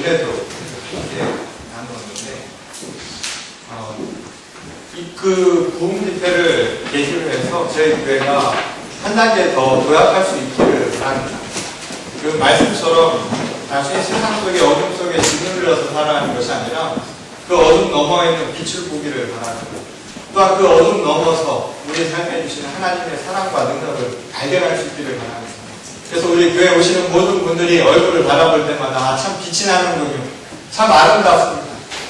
은혜도 이렇게 나누었는데, 그 부흥 집회를 계기로 해서 저희 교회가 한 단계 더 도약할 수 있기를 바랍니다. 그 말씀처럼 단순히 세상 속의 어둠 속에 짓눌려서 살아가는 것이 아니라 그 어둠 너머에 있는 빛을 보기를 바랍니다. 또한 그 어둠 넘어서 우리 삶에 주시는 하나님의 사랑과 능력을 발견할 수 있기를 바랍니다. 그래서 우리 교회에 오시는 모든 분들이 얼굴을 바라볼 때마다 참 빛이 나는군요. 참 아름답습니다.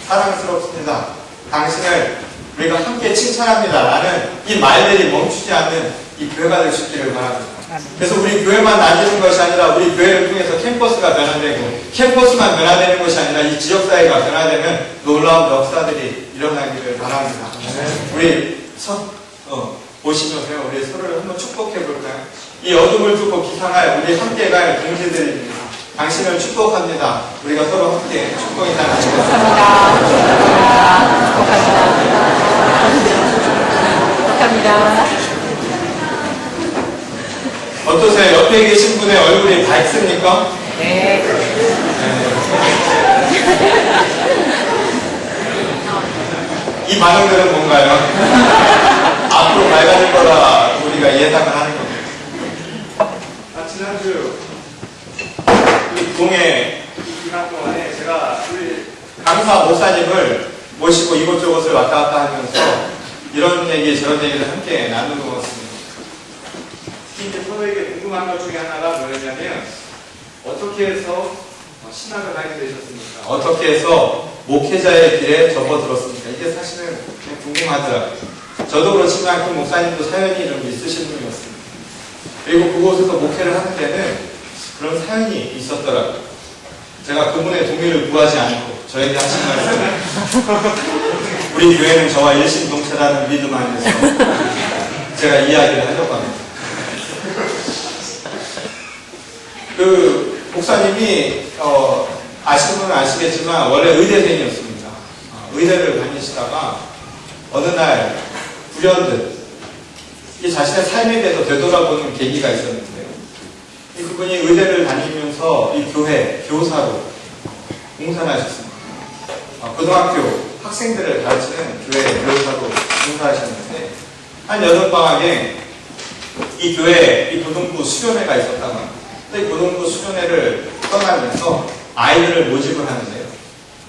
사랑스럽습니다. 당신을 우리가 함께 칭찬합니다. 라는 이 말들이 멈추지 않는 이 교회가 될 수 있기를 바랍니다. 그래서 우리 교회만 나뉘는 것이 아니라 우리 교회를 통해서 캠퍼스가 변화되고 캠퍼스만 변화되는 것이 아니라 이 지역사회가 변화되면 놀라운 역사들이 일어나기를 바랍니다. 우리 보시면서요. 우리 서로를 한번 축복해 볼까요? 이 어둠을 뚫고 기상할 우리 함께 갈 동지들입니다. 당신을 축복합니다. 우리가 서로 함께 축복이 나누겠습니다. 축복합니다. 어떠세요? 옆에 계신 분의 얼굴이 밝습니까? 네. 이 반응들은 뭔가요? 앞으로 밝아질 거라 우리가 예상을 하는 겁니다. 지난주 우리 동해 기간 동안에 제가 우리 강사 목사님을 모시고 이곳저곳을 왔다 갔다 하면서 이런 얘기 저런 얘기를 함께 나누었습니다. 특히 이제 서로에게 궁금한 것 중에 하나가 뭐였냐면 어떻게 해서 신학을 하게 되셨습니까? 어떻게 해서 목회자의 길에 접어들었습니까? 이게 사실은 그냥 궁금하더라고요. 저도 그렇지만 그 목사님도 사연이 좀 있으신 분이었습니다. 그리고 그곳에서 목회를 하는 데는 그런 사연이 있었더라고요. 제가 그분의 동의를 구하지 않고 저에게 하신 말씀은 우리 교회는 저와 일심동체라는 믿음 안에서 제가 이야기를 하려고 합니다. 그 목사님이 아시는 분은 아시겠지만 원래 의대생이었습니다. 의대를 다니시다가 어느 날 불현듯 이 자신의 삶에 대해서 되돌아보는 계기가 있었는데요. 그분이 의대를 다니면서 이 교회 교사로 봉사를 하셨습니다. 고등학교 학생들을 가르치는 교회 교사로 봉사하셨는데 한 여름방학에 이 교회에 이 고등부 수련회가 있었다고 합니다. 이 고등부 수련회를 떠나면서 아이들을 모집을 하는데요.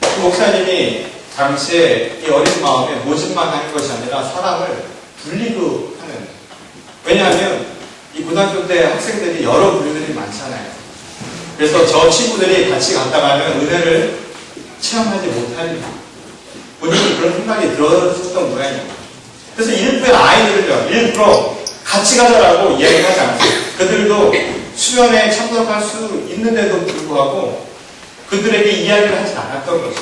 그 목사님이 당시에 이 어린 마음에 모집만 하는 것이 아니라 사람을 분리도 하는. 왜냐하면 이 고등학교 때 학생들이 여러 부류들이 많잖아요. 그래서 저 친구들이 같이 갔다가는 은혜를 체험하지 못하리라. 본인이 그런 생각이 들었던 모양입니다. 그래서 일부의 아이들을요, 일부러 같이 가자라고 이야기하지 않습니다. 그들도 수련회에 참석할 수 있는데도 불구하고 그들에게 이야기를 하지 않았던 거죠.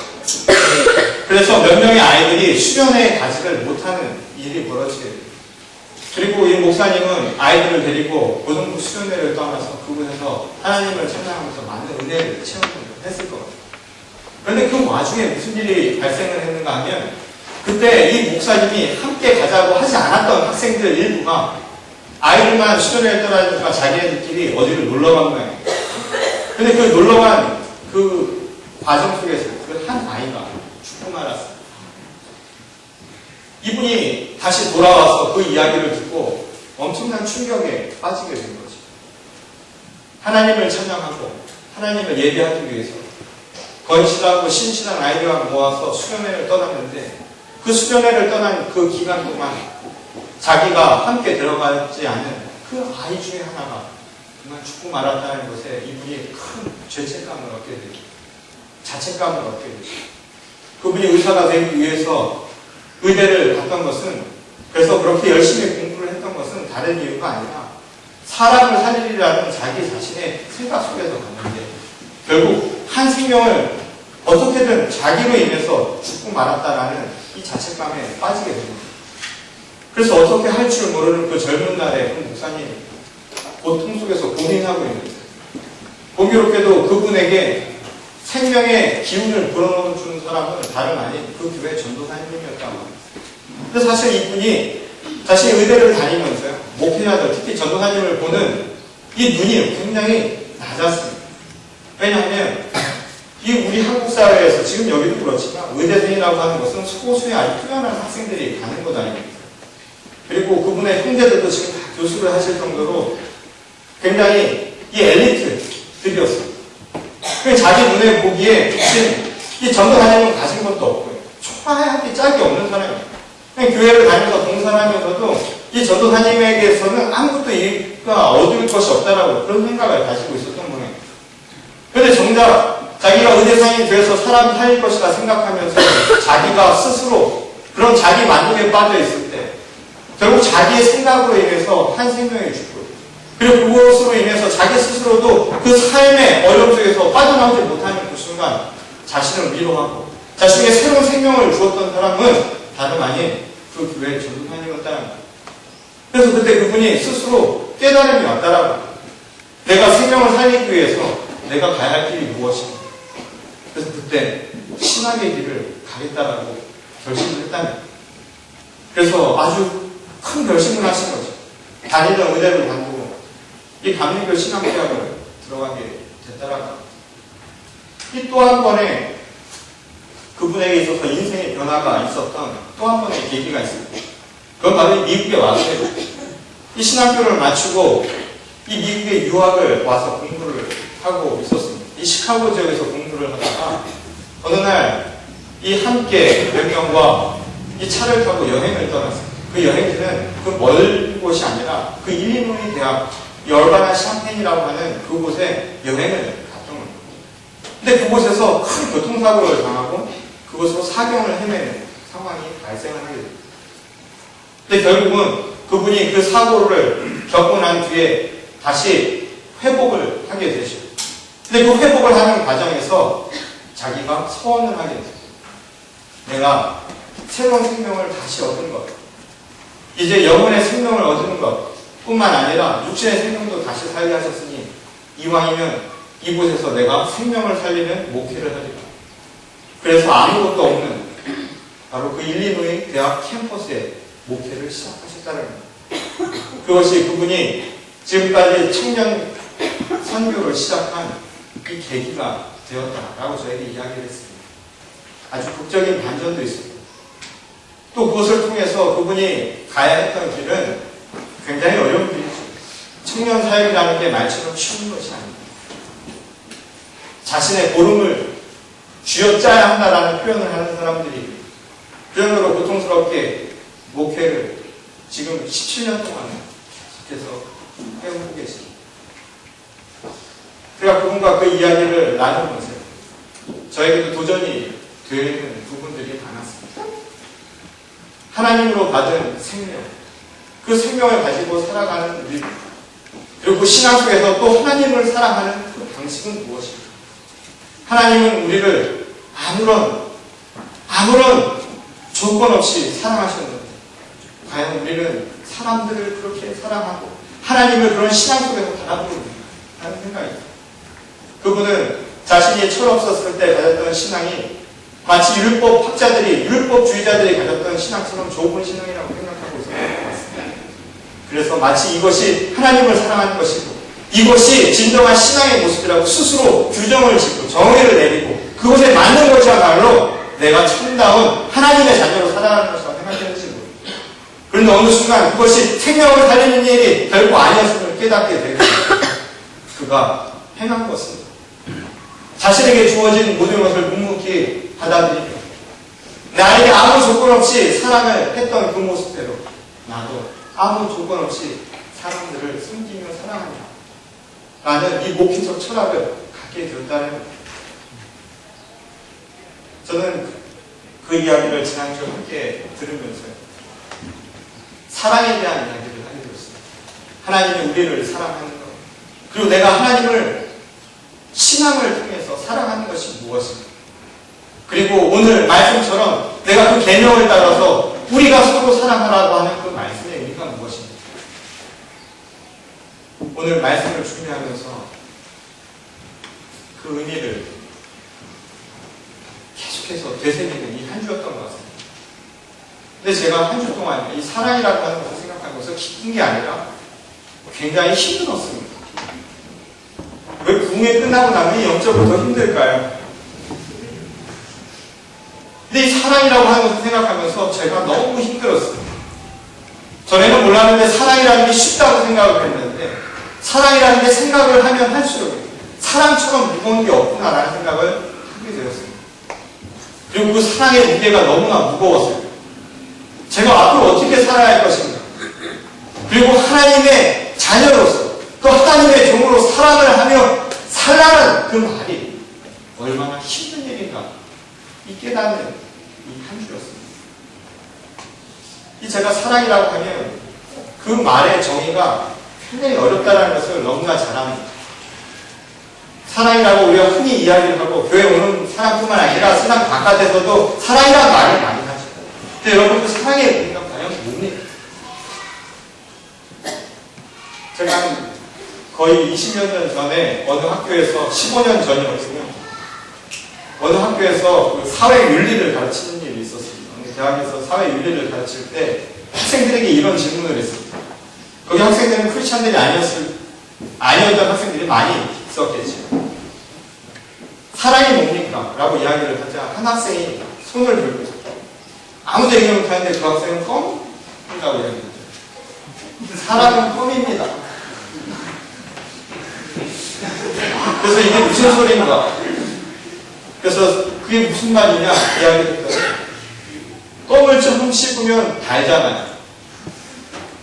그래서 몇 명의 아이들이 수련회에 가지를 못하는 일이 벌어지게 됩니다. 그리고 이 목사님은 아이들을 데리고 고등부 수련회를 떠나서 그곳에서 하나님을 찬양하면서 많은 은혜를 체험했을 겁니다. 그런데 그 와중에 무슨 일이 발생을 했는가 하면 그때 이 목사님이 함께 가자고 하지 않았던 학생들 일부가 아이들만 수련회를 떠나니까 자기네들끼리 어디를 놀러간 거예요. 근데 그 놀러간 그 과정 속에서 그 한 아이가 죽고 말았어요. 이분이 다시 돌아와서 그 이야기를 듣고 엄청난 충격에 빠지게 된 거죠. 하나님을 찬양하고 하나님을 예배하기 위해서 건실하고 신실한 아이들과 모아서 수련회를 떠났는데 그 수련회를 떠난 그 기간 동안 자기가 함께 들어가지 않은 그 아이 중에 하나가 정말 죽고 말았다는 것에 이분이 큰 죄책감을 얻게 되죠. 자책감을 얻게 되죠. 그분이 의사가 되기 위해서 의대를 갔던 것은, 그래서 그렇게 열심히 공부를 했던 것은 다른 이유가 아니라 사람을 살리려는 자기 자신의 생각 속에서 갔는데 결국 한 생명을 어떻게든 자기로 인해서 죽고 말았다라는 이 자책감에 빠지게 됩니다. 그래서 어떻게 할 줄 모르는 그 젊은 날에 그 목사님 고통 속에서 고민하고 있는 거예요. 공교롭게도 그분에게 생명의 기운을 불어넣어주는 사람은 다름 아닌 그 교회 전도사님이었다고 합니다. 근데 사실 이분이 자신이 의대를 다니면서요, 목회자들, 특히 전도사님을 보는 이 눈이 굉장히 낮았습니다. 왜냐하면 이 이 우리 한국 사회에서 지금 여기도 그렇지만 의대생이라고 하는 것은 소수의 아주 뛰어난 학생들이 가는 것 아닙니까? 그리고 그분의 형제들도 지금 다 교수를 하실 정도로 굉장히 이 엘리트들이었습니다. 자기 눈에 보기에 지금 이 전도 다니는 가진 것도 없고요. 초라하게 짝이 없는 사람이에요. 그냥 교회를 다니면서 봉사하면서도 이 전도 다님에게서는 아무것도 이익과 얻을 것이 없다라고 그런 생각을 가지고 있었던 거예요. 그런데 정작 자기가 의대생이 되어서 사람 살릴 것이라 생각하면서 자기가 스스로 그런 자기 만족에 빠져 있을 때 결국 자기의 생각으로 인해서 한 생명이 죽고 그리고 그것으로 인해서 자기 스스로도 그 삶의 어려움 속에서 빠져나오지 못하는 그 순간 자신을 위로하고 자신에게 새로운 생명을 주었던 사람은 다름 아닌 그 교회의 전도사님이었다는 거예요. 그래서 그때 그분이 스스로 깨달음이 왔다라고 내가 생명을 살리기 위해서 내가 가야 할 길이 무엇인가. 그래서 그때 신학의 길을 가겠다라고 결심을 했다는 거예요. 그래서 아주 큰 결심을 하신 거죠. 다니던 의대를 관두고 이 감리교 신학대학을 들어가게 됐다라고. 이 또 한 번의 그분에게 있어서 인생의 변화가 있었던 또 한 번의 계기가 있습니다. 그건 바로 미국에 와서요. 이 신학교를 마치고 이 미국에 유학을 와서 공부를 하고 있었습니다. 이 시카고 지역에서 공부를 하다가 어느 날 이 함께 몇 명과 이 차를 타고 여행을 떠났습니다. 그 여행지는 그 멀 곳이 아니라 그 일리노이 대학 얼바나 샴페인이라고 하는 그곳에 여행을 갔던 겁니다. 근데 그곳에서 큰 교통사고를 당하고 그곳으로 사경을 헤매는 상황이 발생을 하게 됩니다. 근데 결국은 그분이 그 사고를 겪고 난 뒤에 다시 회복을 하게 되죠. 근데 그 회복을 하는 과정에서 자기가 서원을 하게 됩니다. 내가 새로운 생명을 다시 얻은 것, 이제 영혼의 생명을 얻는 것 뿐만 아니라 육신의 생명도 다시 살게 하셨으니 이왕이면 이곳에서 내가 생명을 살리는 목회를 하리라. 그래서 아무것도 없는 바로 그 일리노이 대학 캠퍼스에 목회를 시작하셨다는 겁니다. 그것이 그분이 지금까지 청년 선교를 시작한 이 계기가 되었다라고 저에게 이야기를 했습니다. 아주 극적인 반전도 있습니다. 또 그것을 통해서 그분이 가야 했던 길은 굉장히 어려운 길이죠. 청년 사역이라는 게 말처럼 쉬운 것이 아닙니다. 자신의 보름을 쥐어짜야 한다라는 표현을 하는 사람들이 그 정도로 고통스럽게 목회를 지금 17년 동안 계속해서 해오고 계십니다. 제가 그분과 그 이야기를 나누면서 저에게도 도전이 되는 부분들이 많았습니다. 하나님으로 받은 생명, 그 생명을 가지고 살아가는 우리, 그리고 그 신앙 속에서 또 하나님을 사랑하는 그 방식은 무엇입니까? 하나님은 우리를 아무런 조건 없이 사랑하셨는데 과연 우리는 사람들을 그렇게 사랑하고 하나님을 그런 신앙 속에서 바라보는가 하는 생각입니다. 그분은 자신이 철없었을 때 가졌던 신앙이 마치 율법주의자들이 가졌던 신앙처럼 좁은 신앙이라고 생각하고 있었던 것 같습니다. 그래서 마치 이것이 하나님을 사랑하는 것이고 이것이 진정한 신앙의 모습이라고 스스로 규정을 짓고 정의를 내리고 그것에 맞는 것이야말로 내가 참다운 하나님의 자녀로 살아가는 것이라고 생각했는지 모릅니다. 그런데 어느 순간 그것이 생명을 살리는 일이 결코 아니었음을 깨닫게 되고 그가 행한 것은 자신에게 주어진 모든 것을 묵묵히 받아들이며 나에게 아무 조건 없이 사랑을 했던 그 모습대로 나도 아무 조건 없이 사람들을 섬기며 사랑하며 라는 이 목회적 철학을 갖게 되었다는 겁니다. 저는 그 이야기를 지난주에 함께 들으면서요. 사랑에 대한 이야기를 하게 되었습니다. 하나님이 우리를 사랑하는 것. 그리고 내가 하나님을 신앙을 통해서 사랑하는 것이 무엇인가. 그리고 오늘 말씀처럼 내가 그 계명을 따라서 우리가 서로 사랑하라고 하는 그 말씀의 의미가 무엇인가. 오늘 말씀을 준비하면서 그 의미를 계속해서 되새기는 이 한 주였던 것 같습니다. 근데 제가 한 주 동안 이 사랑이라고 하는 것을 생각한 것은 기쁜 게 아니라 굉장히 힘들었습니다. 왜 부흥회 끝나고 나면 영적으로 더 힘들까요? 근데 이 사랑이라고 하는 것을 생각하면서 제가 너무 힘들었어요. 전에는 몰랐는데 사랑이라는 게 쉽다고 생각을 했는데 사랑이라는 게 생각을 하면 할수록 사랑처럼 무거운 게 없구나라는 생각을 하게 되었습니다. 그리고 그 사랑의 무게가 너무나 무거웠어요. 제가 앞으로 어떻게 살아야 할 것인가. 그리고 하나님의 자녀로서 또 하나님의 종으로 사랑을 하며 살라는 그 말이 얼마나 힘든 일인가 이 깨닫는 이 한 주였습니다. 이 제가 사랑이라고 하면 그 말의 정의가 굉장히 어렵다는 것을 너무나 잘 압니다. 사랑이라고 우리가 흔히 이야기를 하고 교회 오는 사람뿐만 아니라 세상 바깥에서도 사랑이라는 말을 많이 하죠. 근데 여러분 그 사랑의 의미가 과연 뭡니까? 제가 한 거의 20년 전에 어느 학교에서 15년 전이었으면 어느 학교에서 그 사회윤리를 가르치는 일이 있었습니다. 대학에서 사회윤리를 가르칠 때 학생들에게 이런 질문을 했습니다. 거기 학생들은 크리스찬들이 아니었던 학생들이 많이 있었겠죠. 사랑이 뭡니까? 라고 이야기를 하자 한 학생이 손을 들고 아무도 얘기 못하는데 그 학생은 껌이라고 이야기했죠. 사랑은 껌입니다. 그래서 이게 무슨 소리인가? 그래서 그게 무슨 말이냐 이야기를 했더니 껌을 좀 씹으면 달잖아요.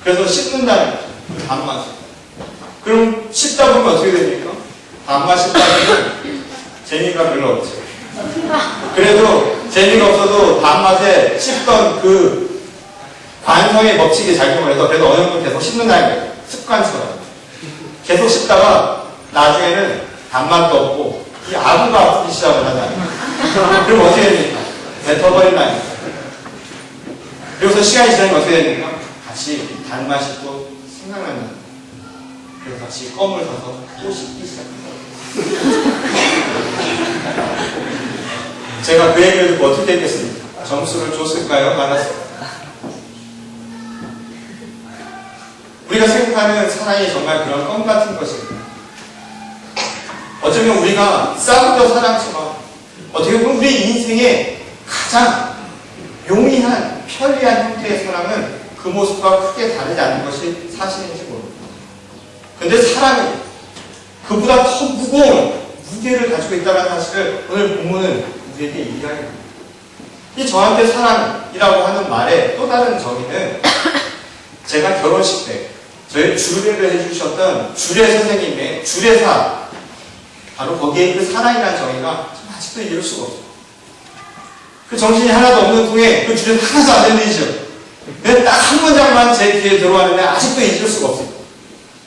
그래서 씹는다는 거죠. 단맛을. 그럼 씹다 보면 어떻게 됩니까? 단맛 씹다 보면 재미가 별로 없죠. 그래도 재미가 없어도 단맛에 씹던 그 관성의 법칙이 작용을 해서 그래도 어느 정도 계속 씹는다는 거예요. 습관처럼. 계속 씹다가 나중에는 단맛도 없고 이 아구가 아프기 시작을 하잖아요. 그럼 어떻게 됩니까? 뱉어버린다는 거예요. 그래서 시간이 지나면 어떻게 됩니까? 다시 단맛이 또 생각난다. 그래서 다시 껌을 사서 또 씹기 시작합니다. 제가 그 얘기를 듣고 어떻게 했겠습니까? 점수를 줬을까요? 받았을까요? 우리가 생각하는 사랑이 정말 그런 껌 같은 것입니다. 어쩌면 우리가 싸움도 사랑처럼 어떻게 보면 우리 인생의 가장 용이한 편리한 형태의 사랑은 그 모습과 크게 다르지 않는 것이 사실인지 모릅니다. 근데 사랑은 그보다 더 무거운 무게를 가지고 있다는 사실을 오늘 본문은 우리에게 이야기합니다. 이 저한테 사랑이라고 하는 말의 또 다른 정의는 제가 결혼식 때 저희 주례를 해주셨던 주례 선생님의 주례사 바로 거기에 그 사랑이라는 정의가 아직도 이룰 수가 없어요. 그 정신이 하나도 없는 통에 그 주례 하나도 안 들리죠. 근데 딱 한 문장만 제 귀에 들어왔는데 아직도 잊을 수가 없어요.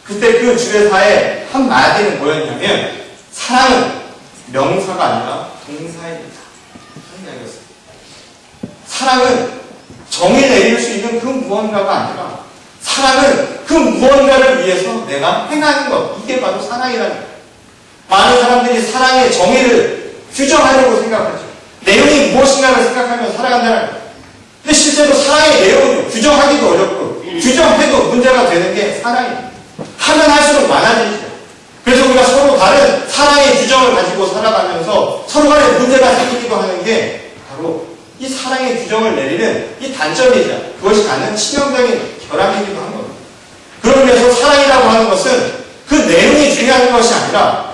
그때 그 주례사의 한 마디는 뭐였냐면 사랑은 명사가 아니라 동사입니다. 하는 이야기였어요. 사랑은 정의 내릴 수 있는 그 무언가가 아니라 사랑은 그 무언가를 위해서 내가 행하는 것. 이게 바로 사랑이라는 거예요. 많은 사람들이 사랑의 정의를 규정하려고 생각하죠. 내용이 무엇인가를 생각하며 살아간다는 거예요. 근데 실제로 사랑의 내용을 규정하기도 어렵고 규정해도 문제가 되는 게 사랑입니다. 하면 할수록 많아지죠. 그래서 우리가 서로 다른 사랑의 규정을 가지고 살아가면서 서로 간에 문제가 생기기도 하는 게 바로 이 사랑의 규정을 내리는 이 단점이자 그것이 갖는 치명적인 결함이기도 한 겁니다. 그러기 위해서 사랑이라고 하는 것은 그 내용이 중요한 것이 아니라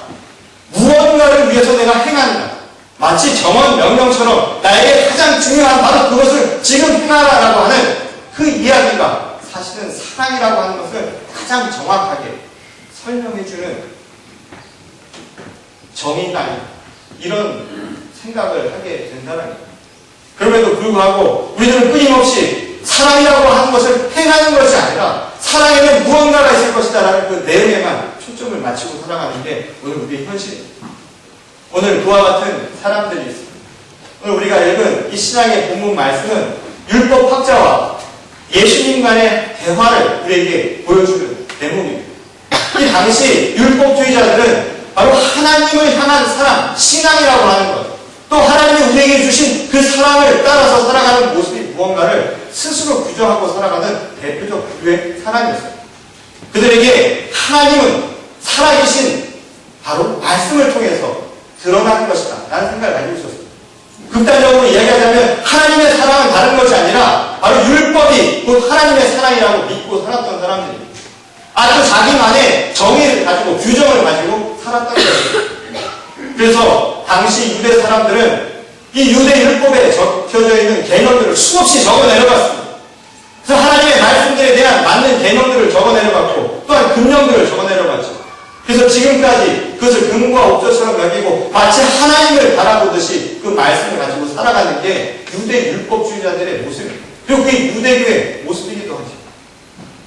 무언가를 위해서 내가 행한다. 마치 정원 명령처럼 나에게 가장 중요한 바로 그것을 지금 행하라라고 하는 그 이야기가 사실은 사랑이라고 하는 것을 가장 정확하게 설명해주는 정의가 아니다. 이런 생각을 하게 된다는 거예요. 그럼에도 불구하고 우리들은 끊임없이 사랑이라고 하는 것을 행하는 것이 아니라 사랑에는 무언가가 있을 것이다라는 그 내용에만 초점을 맞추고 살아가는 게 오늘 우리의 현실입니다. 오늘 그와 같은 사람들이 있습니다. 오늘 우리가 읽은 이 신앙의 본문 말씀은 율법학자와 예수님 간의 대화를 우리에게 보여주는 대목입니다. 이 당시 율법주의자들은 바로 하나님을 향한 사랑, 신앙이라고 하는 것, 또 하나님이 우리에게 주신 그 사랑을 따라서 살아가는 모습이 무언가를 스스로 규정하고 살아가는 대표적 부류의 사람이었어요. 그들에게 하나님은 살아계신 바로 말씀을 통해서 드러나는 것이다 라는 생각을 가지고 있었어요. 극단적으로 이야기하자면 하나님의 사랑은 다른 것이 아니라 바로 율법이 곧 하나님의 사랑이라고 믿고 살았던 사람들입니다. 아주 자기만의 정의를 가지고 규정을 가지고 살았던 거예요. 그래서 당시 유대 사람들은 이 유대 율법에 적혀져 있는 개념들을 수없이 적어 내려갔습니다. 그래서 하나님의 말씀들에 대한 맞는 개념들을 적어 내려갔고 또한 금령들을 적어 내려갔죠. 그래서 지금까지 그것을 금과 옥조처럼 여기고 마치 하나님을 바라보듯이 그 말씀을 가지고 살아가는 게 유대 율법주의자들의 모습입니다. 그리고 그게 유대교의 모습이기도 하죠.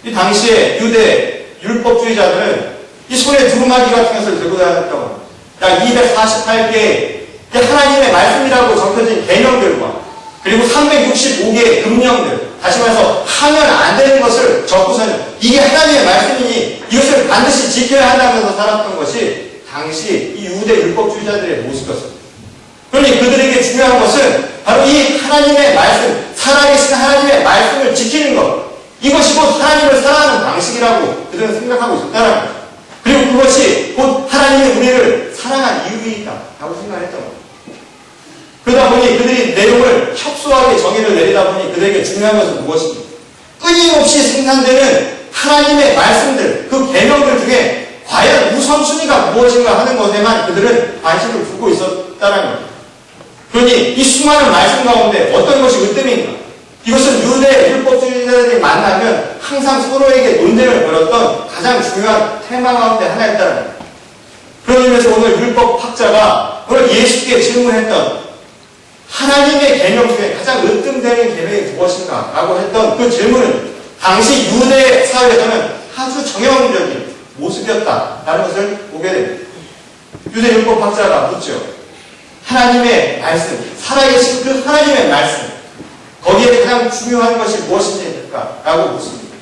이 당시에 유대 율법주의자들은 이 손에 두루마기 같은 것을 들고 다녔다고 합니다. 약 248개의 하나님의 말씀이라고 적혀진 개념들과 그리고 365개의 금령들, 다시 말해서 하면 안 되는 것을 적고서는 이게 하나님의 말씀이니 이것을 반드시 지켜야 한다면서 살았던 것이 당시 이 유대 율법주의자들의 모습이었습니다. 그러니 그들에게 중요한 것은 바로 이 하나님의 말씀, 살아계신 하나님의 말씀을 지키는 것, 이것이 곧 하나님을 사랑하는 방식이라고 그들은 생각하고 있었다는 거죠. 그리고 그것이 곧 하나님이 우리를 사랑한 이유이다라고 생각했던 겁니다. 그러다 보니 그들이 내용을 협소하게 정의를 내리다 보니 그들에게 중요한 것은 무엇입니까? 끊임없이 생산되는 하나님의 말씀들, 그 계명들 중에 과연 우선순위가 무엇인가 하는 것에만 그들은 관심을 두고 있었다는 겁니다. 그러니 이 수많은 말씀 가운데 어떤 것이 으뜸인가? 이것은 유대 율법주의자들이 만나면 항상 서로에게 논쟁을 벌였던 가장 중요한 테마 가운데 하나였다는 겁니다. 그런 의미에서 오늘 율법학자가 오늘 예수께 질문했던 하나님의 계명 중에 가장 으뜸되는 계명이 무엇인가? 라고 했던 그 질문은 당시 유대 사회에서는 아주 정형적인 모습이었다라는 것을 보게 됩니다. 유대 율법학자가 묻죠. 하나님의 말씀, 살아계신 그 하나님의 말씀, 거기에 가장 중요한 것이 무엇입니까? 라고 묻습니다.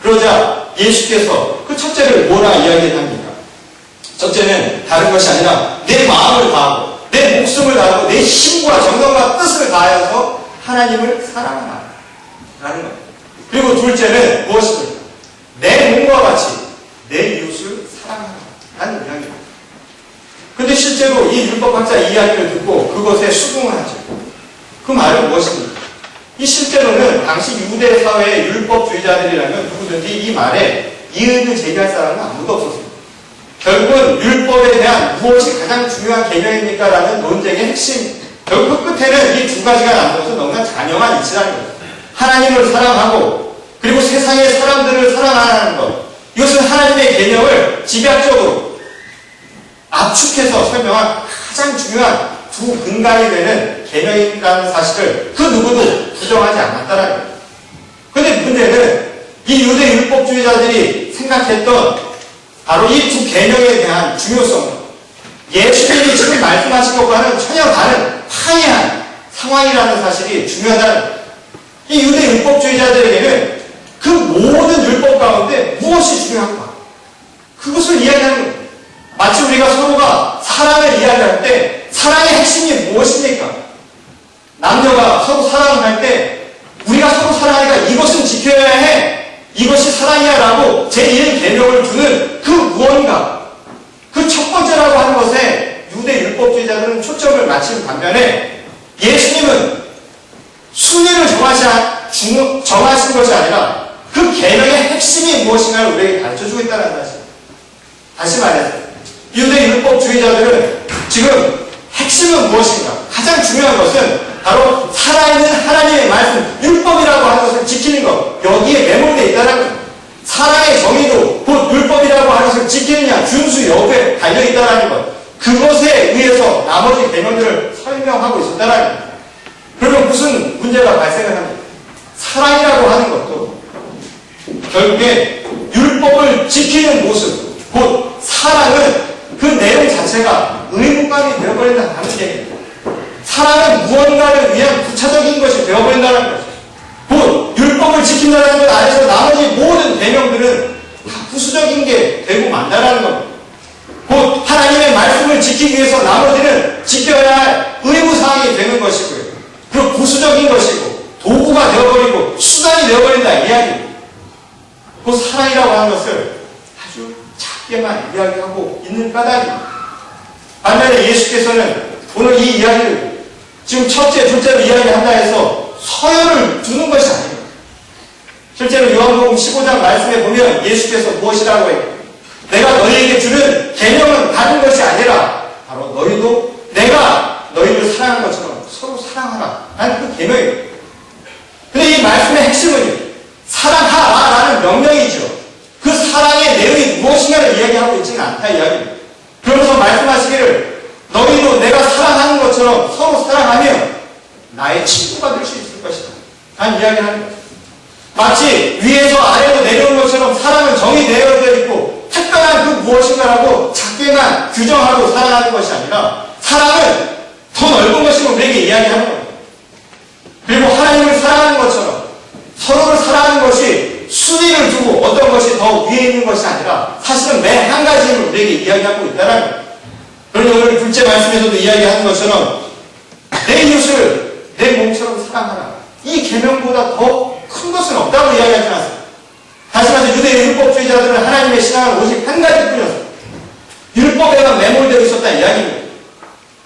그러자 예수께서 그 첫째를 뭐라 이야기합니까? 첫째는 다른 것이 아니라 내 마음을 다하고 내 목숨을 다하고 내 힘과 정성과 뜻을 다하여서 하나님을 사랑하라 라는 것. 그리고 둘째는 무엇입니까? 내 몸과 같이 내 이웃을 사랑하라 라는 이야기입니다. 그런데 실제로 이 율법학자 이야기를 듣고 그것에 수긍을 하죠. 그 말은 무엇입니까? 이 실제로는 당시 유대 사회의 율법주의자들이라면 누구든지 이 말에 이의를 제기할 사람은 아무도 없었습니다. 결국은 율법에 대한 무엇이 가장 중요한 개념입니까? 라는 논쟁의 핵심, 결국 끝에는 이 두 가지가 남는 너무나 잔영한 이치라는 거죠. 하나님을 사랑하고 그리고 세상의 사람들을 사랑하는 것, 이것은 하나님의 개념을 집약적으로 압축해서 설명한 가장 중요한 두 근간이 되는 개념이라는 사실을 그 누구도 부정하지 않았다는 거예요. 그런데 문제는 이 유대 율법주의자들이 생각했던 바로 이 두 개념에 대한 중요성, 예수님이 지금 말씀하신 것과는 전혀 다른 화이한 상황이라는 사실이 중요하다는 거예요. 이 유대 율법주의자들에게는 그 모든 율법 가운데 무엇이 중요한가? 그것을 이야기하는 거예요. 마치 우리가 서로가 사랑을 이야기할 때 사랑의 핵심이 무엇입니까? 남녀가 서로 사랑을 할 때 우리가 서로 사랑하니까 이것은 지켜야 해. 이것이 사랑이야 라고 제1 계명을 두는 그 무언가, 그 첫 번째라고 하는 것에 유대 율법주의자들은 초점을 맞춘 반면에 예수님은 순위를 정하신 것이 아니라 그 계명의 핵심이 무엇인가를 우리에게 가르쳐주고 있다는 사실. 다시 말해서 유대 율법주의자들은 지금 핵심은 무엇인가? 가장 중요한 것은 바로 살아있는 하나님의 말씀, 율법이라고 하는 것을 지키는 것, 여기에 매몰되어 있다는 것. 사랑의 정의도 곧 율법이라고 하는 것을 지키느냐, 준수 여부에 달려있다는 것. 그것에 의해서 나머지 계명들을 설명하고 있었다는 것. 그러면 무슨 문제가 발생을 합니까? 사랑이라고 하는 것도 결국에 율법을 지키는 모습, 곧 사랑은 그 내용 자체가 의무감이 되어버린다는 얘기입니다. 사랑은 무언가를 위한 부차적인 것이 되어버린다는 거죠. 곧 율법을 지킨다는 것 안에서 나머지 모든 계명들은 다 부수적인 게 되고 만다라는 겁니다. 곧 하나님의 말씀을 지키기 위해서 나머지는 지켜야 할 의무사항이 되는 것이고요. 그리고 부수적인 것이고 도구가 되어버리고 수단이 되어버린다 이야기입니다. 곧 사랑이라고 하는 것을 아주 작게만 이야기하고 있는 까닭입니다. 반면에 예수께서는 오늘 이 이야기를 지금 첫째, 둘째로 이야기한다 해서 서열을 두는 것이 아니에요. 실제로 요한복음 15장 말씀에 보면 예수께서 무엇이라고 해요? 내가 너희에게 주는 계명은 다른 것이 아니라 바로 너희도 내가 너희를 사랑한 것처럼 서로 사랑하라. 라는 그 계명이에요. 근데 이 말씀의 핵심은요, 사랑하라라는 명령이죠. 그 사랑의 내용이 무엇인가를 이야기하고 있지는 않다 이야기입니다. 그러면서 말씀하시기를 너희도 내가 사랑하는 것처럼 서로 사랑하면 나의 친구가 될 수 있을 것이다. 라는 이야기를 하는 거예요. 마치 위에서 아래로 내려온 것처럼 사랑은 정의되어져 있고 특별한 그 무엇인가라고 작게만 규정하고 사랑하는 것이 아니라 사랑은 더 넓은 것이고 우리에게 이야기하는 거예요. 그리고 하나님을 사랑하는 것처럼 서로를 사랑하는 것이 순위를 두고 어떤 것이 더 위에 있는 것이 아니라 사실은 매 한 가지를 우리에게 이야기하고 있다는 거예요. 그러니 오늘 둘째 말씀에서도 이야기하는 것처럼 내 이웃을 내 몸처럼 사랑하라. 이 계명보다 더 큰 것은 없다고 이야기하지 않습니다. 다시 말해서 유대 율법주의자들은 하나님의 신앙을 오직 한 가지 뿐이었습니다. 율법에만 매몰되어 있었다 이야기입니다.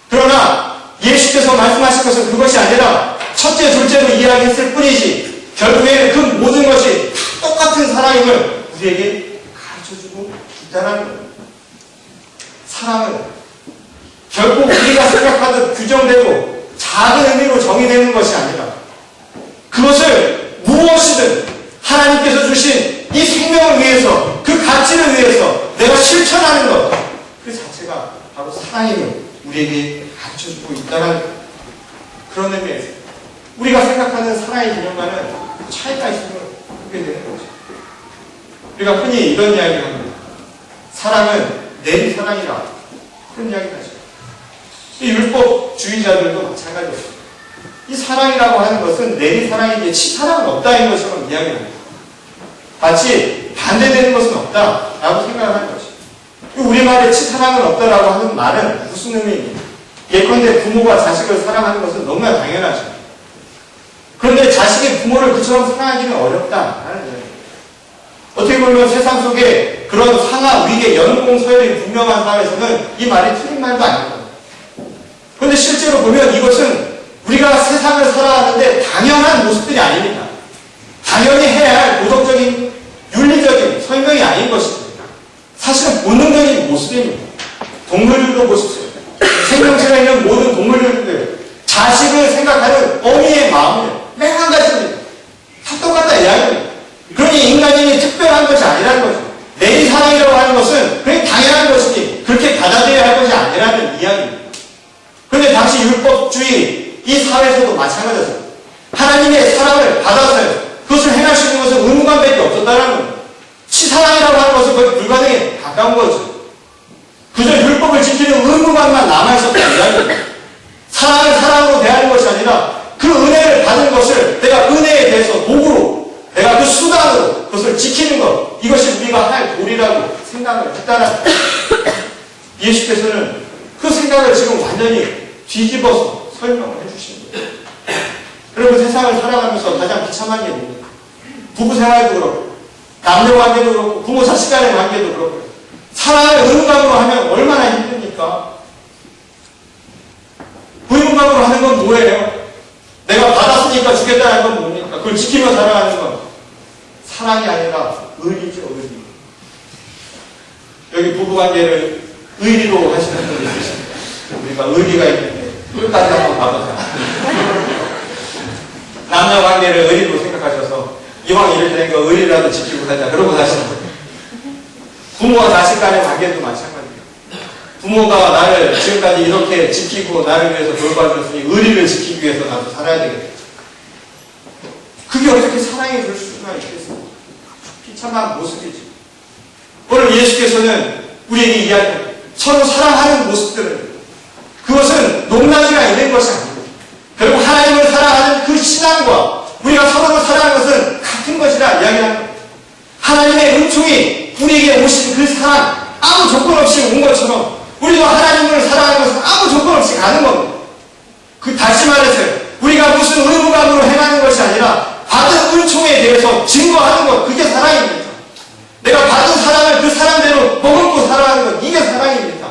그러나 예수께서 말씀하신 것은 그것이 아니라 첫째, 둘째로 이야기했을 뿐이지 결국에는 그 모든 것이 똑같은 사랑임을 우리에게 가르쳐주고 있다는 거예요. 사랑은 결국 우리가 생각하듯 규정되고 작은 의미로 정의되는 것이 아니라 그것을 무엇이든 하나님께서 주신 이 생명을 위해서 그 가치를 위해서 내가 실천하는 것 그 자체가 바로 사랑임을 우리에게 가르쳐주고 있다는 그런 의미에서 우리가 생각하는 사랑의 개념과는 차이가 있음을 보게 되는 거죠. 우리가 흔히 이런 이야기를 합니다. 사랑은 내리사랑이라 그런 이야기를 하죠. 이 율법주의자들도 마찬가지였습니다. 이 사랑이라고 하는 것은 내리사랑이기에 치사랑은 없다인 것처럼 이야기합니다. 마치 반대되는 것은 없다라고 생각을 하는 것이죠. 우리말에 치사랑은 없다라고 하는 말은 무슨 의미입니까? 예컨대 부모가 자식을 사랑하는 것은 너무나 당연하죠. 그런데 자식이 부모를 그처럼 사랑하기는 어렵다라는 이야기입니다. 어떻게 보면 세상 속에 그런 상하, 위계, 연공, 서열이 분명한 사회에서는 이 말이 틀린 말도 아닙니다. 그런데 실제로 보면 이것은 우리가 세상을 살아가는데 당연한 모습들이 아닙니다. 당연히 해야 할 도덕적인, 윤리적인 설명이 아닌 것입니다. 사실은 본능적인 모습입니다. 동물들도 보십시오. 생명체가 있는 모든 동물들도 자식을 생각하는 어미의 마음은 맨 한 가지입니다. 다 똑같다 이야기입니다. 그러니 인간이 특별한 것이 아니라는 거죠. 내리사랑이라고 하는 것은 그냥 당연한 것이지 그렇게 받아들여야 할 것이 아니라는 이야기입니다. 그런데 당시 율법주의 이 사회에서도 마찬가지였습니다. 하나님의 사랑을 받아서요. 그것을 행할 수 있는 것은 의무감밖에 없었다는 겁니다. 치사랑이라고 하는 것은 거의 불가능에 가까운 거죠. 그저 율법을 지키는 의무감만 남아있었다는 이야기입니다. 사랑을 사랑으로 대하는 것이 아니라 그 은혜를 받은 것을 내가 은혜에 대해서 도구로 내가 그 수단으로 그것을 지키는 것 이것이 우리가 할 도리라고 생각을 했다는 예수께서는 그 생각을 지금 완전히 뒤집어서 설명을 해주신 거예요. 여러분 세상을 살아가면서 가장 비참한 게 뭡니까? 부부 생활도 그렇고 남녀 관계도 그렇고 부모 자식 간의 관계도 그렇고 사랑을 의무감으로 하면 얼마나 힘듭니까? 의무감으로 하는 건 뭐예요? 내가 받았으니까 주겠다는 건 뭡니까? 그걸 지키며 살아가는 건 사랑이 아니라 의리죠, 의리. 여기 부부관계를 의리로 하시는 분이 있으십니다. 우리가 의리가 있는데 끝까지 한번 봐보자. 남녀 관계를 의리로 생각하셔서 이왕 이렇게 된 거 의리라도 지키고 살자 그러고 사시는 거예요. 부모와 자식 간의 관계도 마찬가지예요. 부모가 나를 지금까지 이렇게 지키고 나를 위해서 돌봐줬으니 의리를 지키기 위해서 나도 살아야 되겠다. 그게 어떻게 사랑이 될 수가 있겠습니까? 비참한 모습이지. 오늘 예수께서는 우리에게 이야기합니다. 서로 사랑하는 모습들은 그것은 농락이가 있는 것이 아닙니다. 결국 하나님을 사랑하는 그 신앙과 우리가 서로를 사랑하는 것은 같은 것이라 이야기하는 겁니다. 하나님의 은총이 우리에게 오신 그 사랑 아무 조건 없이 온 것처럼 우리도 하나님을 사랑하는 것은 아무 조건 없이 가는 겁니다. 그 다시 말해서요. 우리가 무슨 의무감으로 행하는 것이 아니라 받은 은총에 대해서 증거하는 것 그게 사랑입니다. 내가 받은 사랑을 그 사랑대로 머금고 살아가는 것 이게 사랑입니다.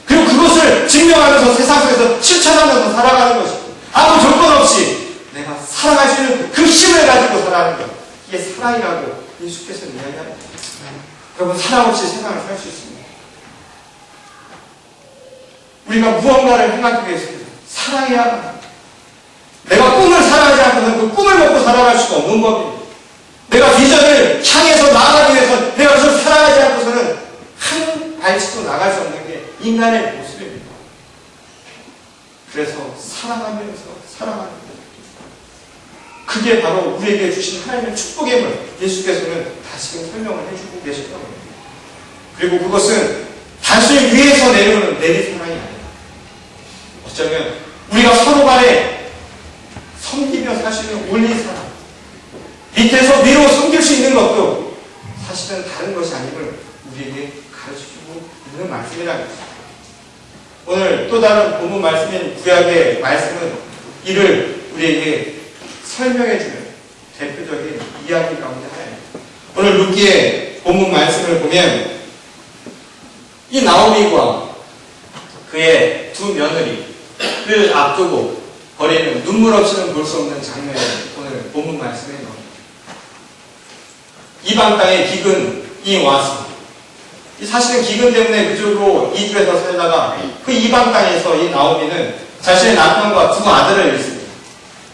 그리고 그것을 증명하면서 세상 속에서 실천하면서 살아가는 것입니다. 사랑이라고 예수께서는 이야기합니다. 여러분, 사랑 없이 세상을 살 수 있습니다. 우리가 무언가를 행하기 위해서는 사랑해야 합니다. 내가 꿈을 사랑하지 않고는 그 꿈을 먹고 살아갈 수가 없는 법입니다. 내가 비전을 향해서 나아가기 위해서 내가 그것을 사랑하지 않고서는 한 발치도 나갈 수 없는 게 인간의 모습입니다. 그래서 사랑하면서 사랑하는 것. 그게 바로 우리에게 주신 하나님의 축복임을 예수께서는 다시금 설명을 해주고 계셨던 겁니다. 그리고 그것은 단순히 위에서 내려오는 내리 사랑이 아니라 어쩌면 우리가 서로 간에 섬기며 살 수 있는 올린 사랑, 밑에서 위로 섬길 수 있는 것도 사실은 다른 것이 아님을 우리에게 가르쳐주고 있는 말씀이라는 것입니다. 오늘 또 다른 본문 말씀인 구약의 말씀은 이를 우리에게 설명해주는 대표적인 이야기 가운데 하나입니다. 오늘 룻기의 본문 말씀을 보면 이 나오미와 그의 두 며느리를 앞두고 벌이는 눈물 없이는 볼 수 없는 장면을 오늘 본문 말씀에 넣습니다. 이방 땅에 기근이 왔습니다. 사실은 기근 때문에 그쪽으로 이주해서 살다가 그 이방 땅에서 이 나오미는 자신의 남편과 두 아들을 잃습니다.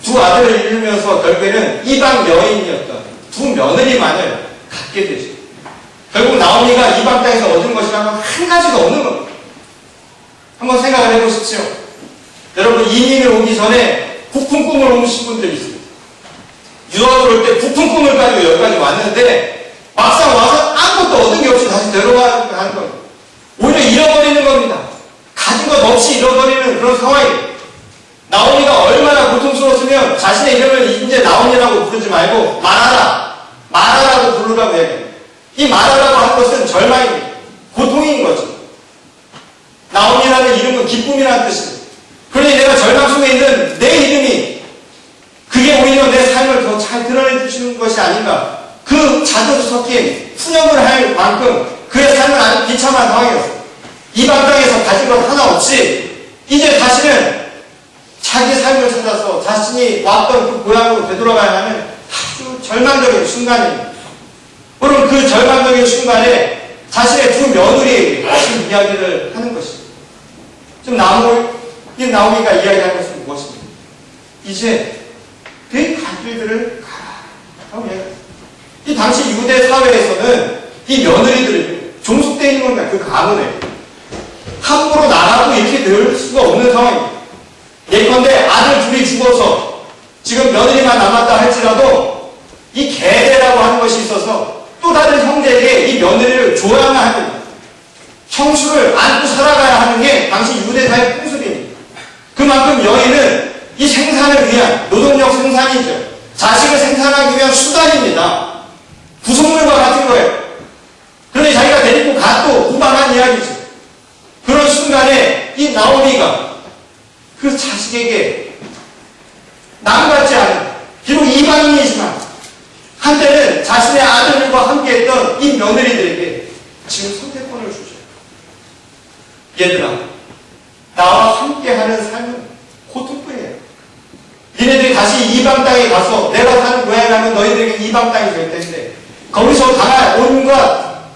두 아들을 잃으면서 결국에는 이방 여인이었던 두 며느리만을 갖게 되죠. 결국 나오미가 이방 땅에서 얻은 것이라면 한 가지도 없는 겁니다. 한번 생각을 해보십시오. 여러분, 이민을 오기 전에 부푼 꿈을 옮으신 분들이 있습니다. 유학을 올 때 부푼 꿈을 가지고 여기까지 왔는데 막상 와서 아무것도 얻은 게 없이 다시 내려가는 겁니다. 오히려 잃어버리는 겁니다. 가진 것 없이 잃어버리는 그런 상황이에요. 나오미가 얼마나 고통스러웠으면 자신의 이름을 이제 나오미라고 부르지 말고 마라라고 부르라고 얘기해요. 이 마라라고 하는 것은 절망입니다. 고통인 거죠. 나오미라는 이름은 기쁨이라는 뜻입니다. 그러니 내가 절망 속에 있는 내 이름이 그게 오히려 내 삶을 더 잘 드러내 주시는 것이 아닌가. 그 자주 섞인 푸념을 할 만큼 그의 삶은 아주 비참한 상황이었어요. 이방 땅에서 가진 것 하나 없이 이제 다시는 자기 삶을 찾아서 자신이 왔던 그 고향으로 되돌아가야 하는 아주 절망적인 순간입니다. 그럼 그 절망적인 순간에 자신의 두 며느리에게 무슨 이야기를 하는 것입니다. 지금 나오미가 이야기하는 것은 무엇입니까? 이제 그 갈 길들을 가라. 이 당시 유대 사회에서는 이 며느리들이 종속되어 있는 겁니다. 그 가문에. 함부로 나가고 이렇게 될 수가 없는 상황입니다. 예컨대 아들 둘이 죽어서 지금 며느리만 남았다 할지라도 이 계대라고 하는 것이 있어서 또 다른 형제에게 이 며느리를 줘야만 합니다. 형수를 안고 살아가야 하는 게 당시 유대사의 풍습입니다. 그만큼 여인은 이 생산을 위한 노동력 생산이죠. 자식을 생산하기 위한 수단입니다. 부속물과 같은 거예요. 그러니 자기가 데리고 갓도 무방한 이야기죠. 그런 순간에 이 나오미가 그 자식에게 남 같지 않은 비록 이방인이지만 한때는 자신의 아들들과 함께했던 이 며느리들에게 지금 선택권을 주죠. 얘들아, 나와 함께하는 삶은 고통뿐이에요. 니네들이 다시 이방 땅에 가서 내가 사는 고향에 가면 너희들에게 이방 땅이 될 텐데 거기서 당할 온갖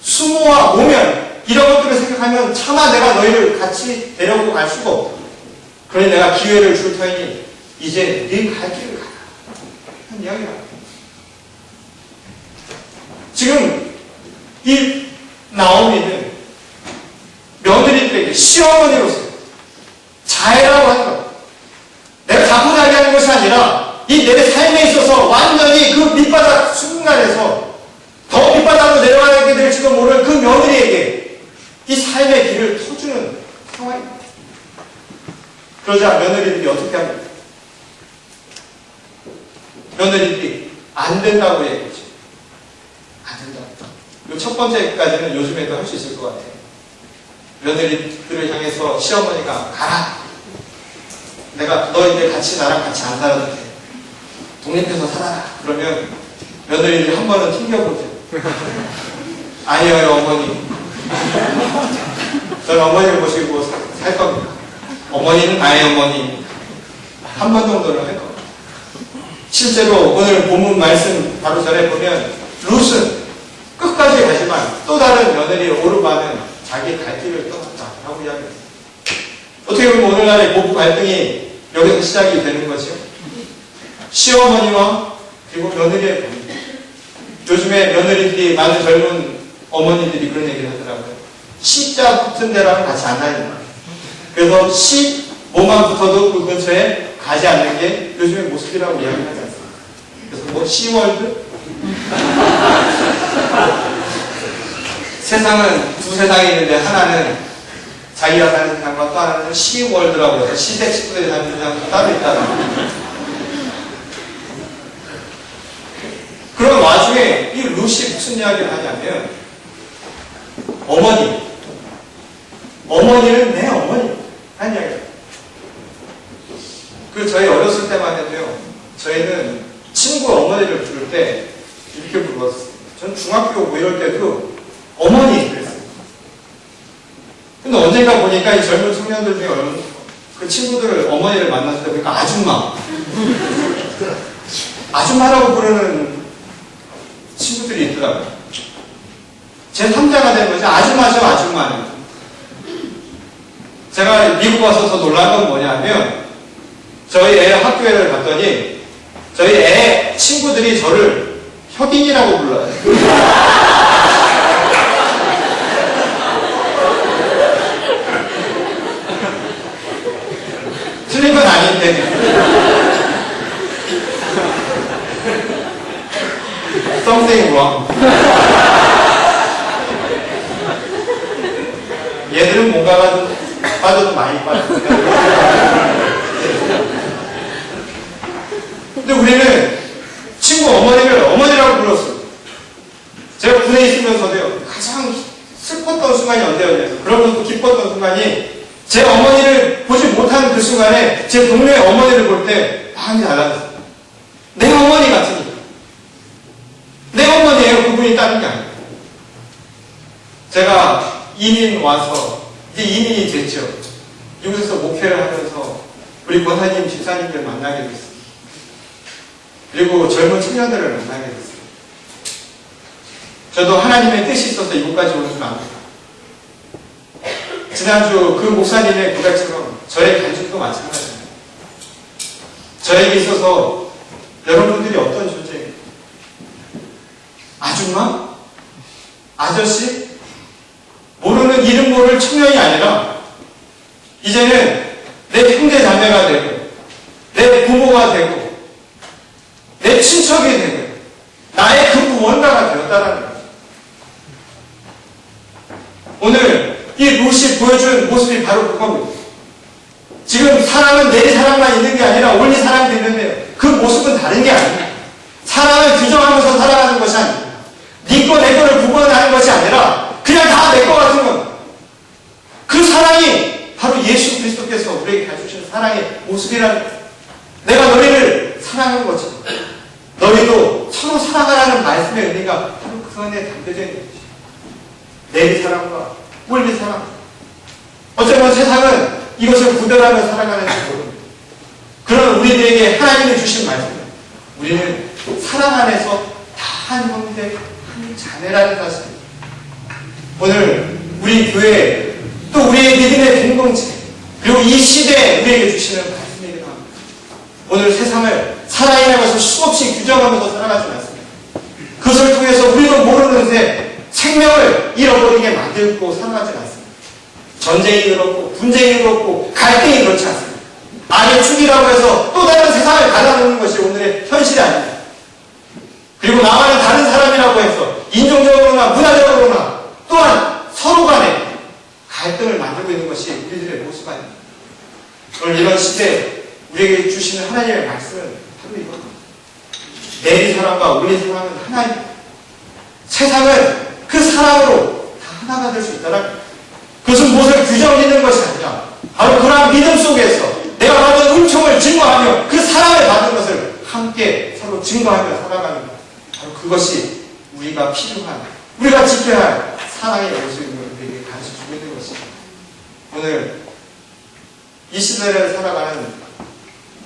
수모와 모면 이런 것들을 생각하면 차마 내가 너희를 같이 데려오고 갈 수가 없다. 그러니 내가 기회를 줄 터이니 이제 네 갈 길을 가라 하는 이야기가 지금 이 나오미는 며느리들에게 시어머니로서 자애라고 하는 것, 내가 자꾸 자기하는 것이 아니라 이 내 삶에 있어서 완전히 그 밑바닥 순간에서 더 밑바닥으로 내려가게 될지도 모를 그 며느리에게 이 삶의 길을 터주는 상황입니다. 그러자 며느리들이 어떻게 합니까? 며느리들이 안 된다고 얘기했죠. 안 된다. 이 첫 번째까지는 요즘에도 할 수 있을 것 같아요. 며느리들을 향해서 시어머니가 가라. 내가 너희들 나랑 같이 안 살아도 돼. 독립해서 살아라. 그러면 며느리들이 한 번은 튕겨보죠. 아니에요, 어머니. 저는 어머니를 모시고 살 겁니다. 어머니는 나의 어머니. 한 번 정도는 할 겁니다. 실제로 오늘 본문 말씀 바로 전에 보면 룻은 끝까지 가지만 또 다른 며느리 오르바는 자기 갈 길을 떠났다라고 이야기합니다. 어떻게 보면 오늘날의 부부 갈등이 여기서 시작이 되는 거죠. 시어머니와 그리고 며느리의 관계. 요즘에 며느리들이 많은 젊은 어머니들이 그런 얘기를 하더라고요. 시자 붙은 데랑 같이 안 다닌다. 그래서 시 뭐만 붙어도 그 근처에 가지 않는 게 요즘의 모습이라고 이야기하지 않습니까? 그래서 뭐 시월드? 세상은 두 세상이 있는데 하나는 자기가 사는 세상과 또 하나는 시월드라고 해서 시댁 식구들이 사는 세상과 따로 있다는. 그런 와중에 이 룻이 무슨 이야기를 하냐면 어머니는 내 어머니 하는 이야기예요. 그 저희 어렸을 때만 해도요. 저희는 친구 어머니를 부를 때 이렇게 불렀어요. 전 중학교 뭐 이럴 때도 어머니 그랬어요. 근데 언젠가 보니까 이 젊은 청년들 중에 그 친구들 어머니를 만났을 때 보니까 아줌마라고 부르는 친구들이 있더라고요. 제 3자가 된 거죠. 아줌마죠, 아줌마는. 제가 미국 와서 더 놀란 건 뭐냐면 저희 애 학교에 갔더니 저희 애 친구들이 저를 혁인이라고 불러요. 틀린 건 아닌데. Something wrong. 얘들은 뭔가가 좀 빠져도 많이 빠져. 근데 우리는 친구 어머니를 어머니라고 불렀어요. 제가 군에 있으면서도요, 가장 슬펐던 순간이 언제였냐면, 그러면서 기뻤던 순간이 제 어머니를 보지 못하는 그 순간에 제 동네 어머니를 볼 때 마음이 달라졌어요. 내 어머니 같으니까. 내 어머니예요. 그분이 다른 게 아니에요. 제가 이민 와서 이제 이민이 됐죠. 이곳에서 목회를 하면서 우리 권사님, 집사님들 만나게 됐어요. 그리고 젊은 청년들을 만나게 됐어요. 저도 하나님의 뜻이 있어서 이곳까지 오는 줄 압니다. 지난주 그 목사님의 고백처럼 저의 간증도 마찬가지입니다. 저에게 있어서 여러분들이 어떤 존재입니까? 아줌마? 아저씨? 모르는 이름 모를 청년이 아니라 이제는 내 형제 자매가 되고 내 부모가 되고 내 친척이 되고 나의 그 무언가가 되었다는 거예요. 오늘 이 룻이 보여준 모습이 바로 그겁니다. 지금 사랑은 내 사랑만 있는 게 아니라 온리 사랑도 있는데요. 그 모습은 다른 게 아닙니다. 사랑을 규정하면서 살아가는 것이 아닙니다. 네 거, 내 거를 구분하는 것이 아니라 그냥 다 내 거 같은 건. 그 사랑이 바로 예수 그리스도께서 우리에게 가르치신 사랑의 모습이라는 거예요. 내가 너희를 사랑하는 것처럼 너희도 서로 사랑하라는 말씀의 의미가 바로 그 안에 담겨져 있는 것이죠. 내 사랑과 원리 사랑. 어쩌면 세상은 이것을 구별하며 살아가는지 모릅니다. 그런 우리들에게 하나님이 주신 말씀은 우리는 사랑 안에서 다 한 형제, 한 자매라는 사실입니다. 오늘 우리 교회 또 우리의 믿음의 공동체 그리고 이 시대에 우리에게 주시는 말씀이기도 합니다. 오늘 세상을 사랑이라고 해서 수없이 규정하면서 살아가지 않습니다. 그것을 통해서 우리도 모르는 새 생명을 잃어버리게 만들고 살아가지 않습니다. 전쟁이 그렇고 분쟁이 그렇고 갈등이 그렇지 않습니다. 악의 축이라고 해서 또 다른 세상을 갈라놓는 것이 오늘의 현실이 아닙니다. 그리고 나와는 다른 사람이라고 해서 인종적으로나 문화적으로나 또한 서로 간에 갈등을 만들고 있는 것이 우리들의 모습 아닙니다. 오늘 이런 시대에 우리에게 주시는 하나님의 말씀은 바로 이겁니다. 내 사랑과 우리 사랑은 하나입니다. 세상은 그 사랑으로 다 하나가 될 수 있다는 그것은 무엇을 규정짓는 것이 아니라 바로 그러한 믿음 속에서 내가 받은 은총을 증거하며 그 사랑을 받은 것을 함께 서로 증거하며 살아가는 것. 바로 그것이 우리가 필요한, 우리가 지켜야 할 사랑의 모습임을 우리에게 가르쳐주고 있는 것입니다. 오늘 이 시대를 살아가는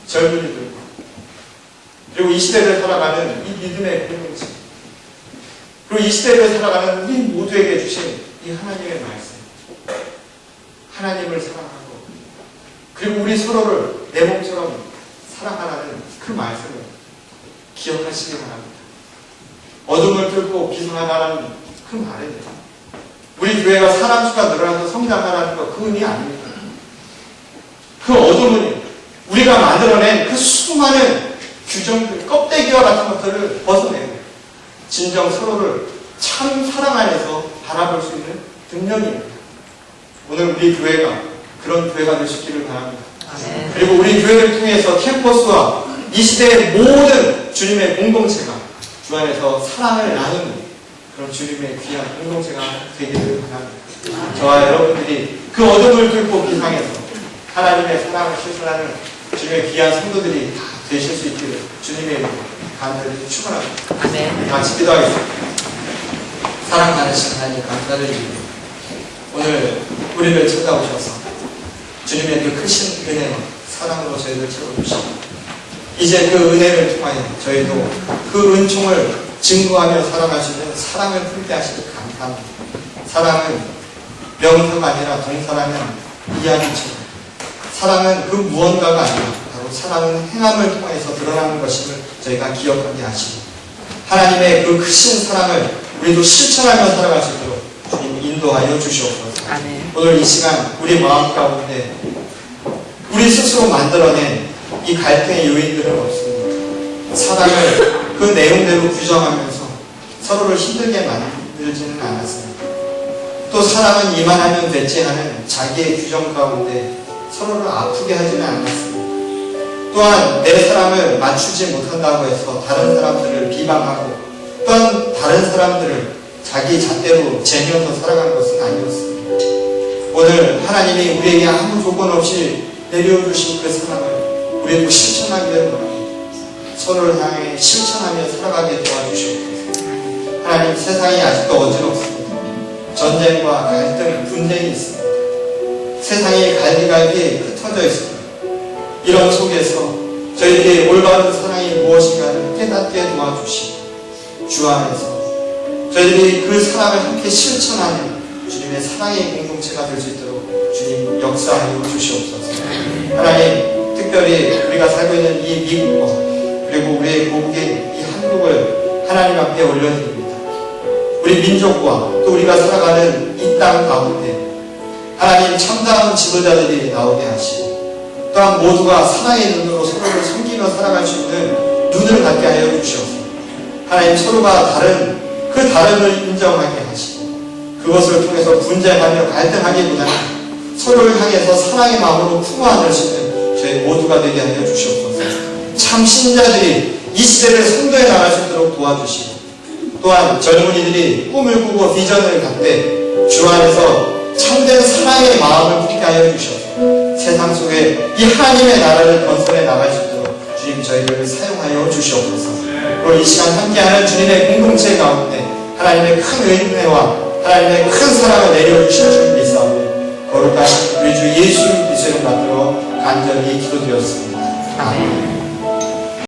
젊은이들과 그리고 이 시대를 살아가는 이 믿음의 공동체, 그리고 이 시대를 살아가는 우리 모두에게 주신 이 하나님의 말씀, 하나님을 사랑하고 그리고 우리 서로를 내 몸처럼 사랑하라는 그 말씀을 기억하시기 바랍니다. 어둠을 뚫고 비상하라는 그 말입니다. 우리 교회가 사람 수가 늘어나서 성장하라는 거 그 의미 아닙니다. 그 어둠은 우리가 만들어낸 그 수많은 규정들, 껍데기와 같은 것들을 벗어내고 진정 서로를 참 사랑 안에서 바라볼 수 있는 능력입니다. 오늘 우리 교회가 그런 교회가 되시기를 바랍니다. 아멘. 그리고 우리 교회를 통해서 캠퍼스와 이 시대의 모든 주님의 공동체가 주 안에서 사랑을 나누는 그런 주님의 귀한 공동체가 되기를 바랍니다. 저와 여러분들이 그 어둠을 뚫고 비상해서 하나님의 사랑을 실천하는 주님의 귀한 성도들이 다 되실 수 있기를 주님의 이름으로 간절히 축원합니다. 아멘. 같이 기도하겠습니다. 사랑 많으신 하나님 감사를 드립니다. 오늘 우리를 찾아오셔서 주님의 그 크신 은혜와 사랑으로 저희를 채워주시고 이제 그 은혜를 통하여 저희도 그 은총을 증거하며 살아갈 수 있는 사랑을 품게 하시길 감사합니다. 사랑은 명사가 아니라 동사라면 이야기처럼 사랑은 그 무언가가 아니라 바로 사랑은 행함을 통해서 드러나는 것임을 저희가 기억하게 하시고 하나님의 그 크신 사랑을 우리도 실천하며 살아갈 수 있도록 주님 인도하여 주시옵소서. 아멘. 오늘 이 시간 우리 마음 가운데 우리 스스로 만들어낸 이 갈등의 요인들은 없습니다. 사랑을 그 내용대로 규정하면서 서로를 힘들게 만들지는 않았습니다. 또 사랑은 이만하면 됐지 하는 자기의 규정 가운데 서로를 아프게 하지는 않았습니다. 또한 내 사람을 맞추지 못한다고 해서 다른 사람들을 비방하고 또한 다른 사람들을 자기 잣대로 재면서 살아가는 것은 아니었습니다. 오늘 하나님이 우리에게 아무 조건 없이 내려주신 그 사랑을 우리도 실천하기를 바랍니다. 서로를 향해 실천하며 살아가게 도와주시옵소서. 하나님, 세상이 아직도 어지럽습니다. 전쟁과 갈등, 분쟁이 있습니다. 세상이 갈기갈기 흩어져 있습니다. 이런 속에서 저희들이 올바른 사랑이 무엇인가를 깨닫게 도와주시고 주 안에서 저희들이 그 사랑을 함께 실천하는 주님의 사랑의 공동체가 될 수 있도록 주님 역사하여 주시옵소서. 하나님, 특별히 우리가 살고 있는 이 미국과 그리고 우리의 고국인 이 한국을 하나님 앞에 올려드립니다. 우리 민족과 또 우리가 살아가는 이 땅 가운데 하나님 참다운 지도자들이 나오게 하시고 또한 모두가 사랑의 눈으로 서로를 섬기며 살아갈 수 있는 눈을 갖게 하여 주시옵소서. 하나님, 서로가 다른 그 다름을 인정하게 하시고 그것을 통해서 분쟁하며 갈등하기보다는 서로를 향해서 사랑의 마음으로 품어 안을 수 있는 저희 모두가 되게 하여 주시옵소서. 참 신자들이 이 시대를 선도해 나갈 수 있도록 도와주시고 또한 젊은이들이 꿈을 꾸고 비전을 갖되 주 안에서 참된 사랑의 마음을 품게 하여 주셔서 세상 속에 이 하나님의 나라를 건설해 나갈 수 있도록 주님 저희를 사용하여 주시옵소서. 그리고 이 시간 함께하는 주님의 공동체 가운데 하나님의 큰 은혜와 하나님의 큰 사랑을 내려주실 줄 믿사오니 거룩하신 우리 주 예수 그리스도를 받들어 간절히 기도드렸습니다. 아멘.